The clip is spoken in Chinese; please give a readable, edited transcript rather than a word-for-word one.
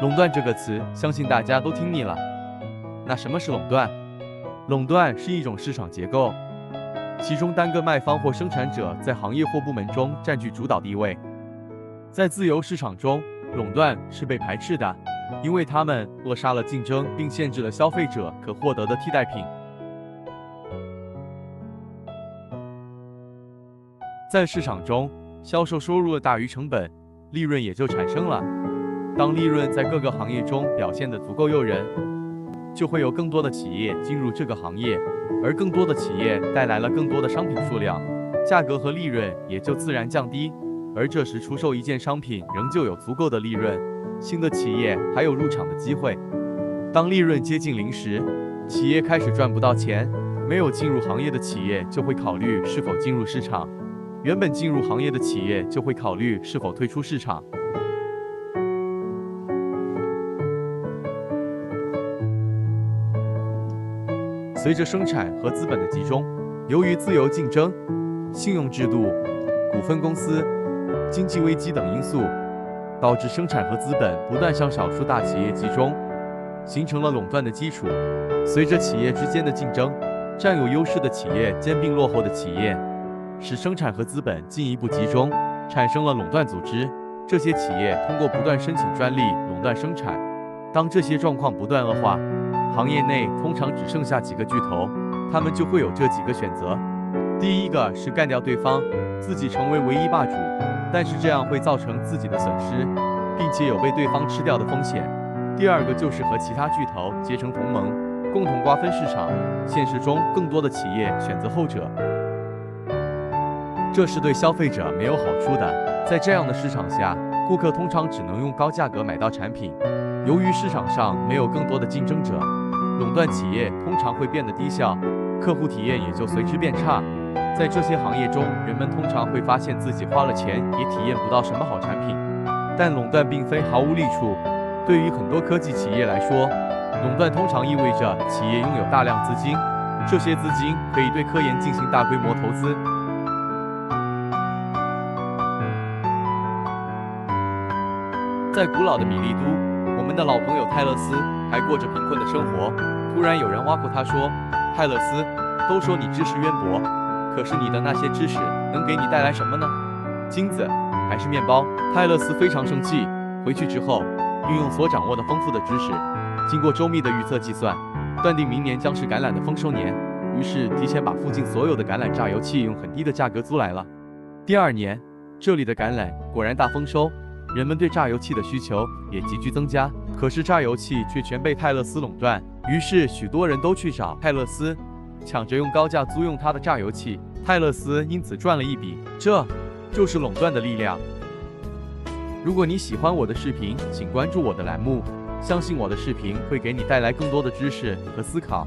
垄断这个词，相信大家都听腻了。那什么是垄断？垄断是一种市场结构，其中单个卖方或生产者在行业或部门中占据主导地位。在自由市场中，垄断是被排斥的，因为它们扼杀了竞争，并限制了消费者可获得的替代品。在市场中，销售收入大于成本，利润也就产生了。当利润在各个行业中表现得足够诱人，就会有更多的企业进入这个行业，而更多的企业带来了更多的商品数量，价格和利润也就自然降低。而这时出售一件商品仍旧有足够的利润，新的企业还有入场的机会。当利润接近零时，企业开始赚不到钱，没有进入行业的企业就会考虑是否进入市场，原本进入行业的企业就会考虑是否退出市场。随着生产和资本的集中，由于自由竞争、信用制度、股份公司、经济危机等因素，导致生产和资本不断向少数大企业集中，形成了垄断的基础。随着企业之间的竞争，占有优势的企业兼并落后的企业，使生产和资本进一步集中，产生了垄断组织。这些企业通过不断申请专利垄断生产。当这些状况不断恶化，行业内通常只剩下几个巨头，他们就会有这几个选择。第一个是干掉对方，自己成为唯一霸主，但是这样会造成自己的损失，并且有被对方吃掉的风险。第二个就是和其他巨头结成同盟，共同瓜分市场。现实中，更多的企业选择后者，这是对消费者没有好处的。在这样的市场下，顾客通常只能用高价格买到产品。由于市场上没有更多的竞争者，垄断企业通常会变得低效，客户体验也就随之变差。在这些行业中，人们通常会发现自己花了钱也体验不到什么好产品。但垄断并非毫无利处，对于很多科技企业来说，垄断通常意味着企业拥有大量资金，这些资金可以对科研进行大规模投资。在古老的米利都，我们的老朋友泰勒斯还过着贫困的生活。突然有人挖苦他说：“泰勒斯，都说你知识渊博，可是你的那些知识能给你带来什么呢？金子还是面包？”泰勒斯非常生气，回去之后运用所掌握的丰富的知识，经过周密的预测计算，断定明年将是橄榄的丰收年，于是提前把附近所有的橄榄榨油器用很低的价格租来了。第二年，这里的橄榄果然大丰收，人们对榨油器的需求也急剧增加，可是榨油器却全被泰勒斯垄断，于是许多人都去找泰勒斯，抢着用高价租用他的榨油器。泰勒斯因此赚了一笔，这就是垄断的力量。如果你喜欢我的视频，请关注我的栏目，相信我的视频会给你带来更多的知识和思考。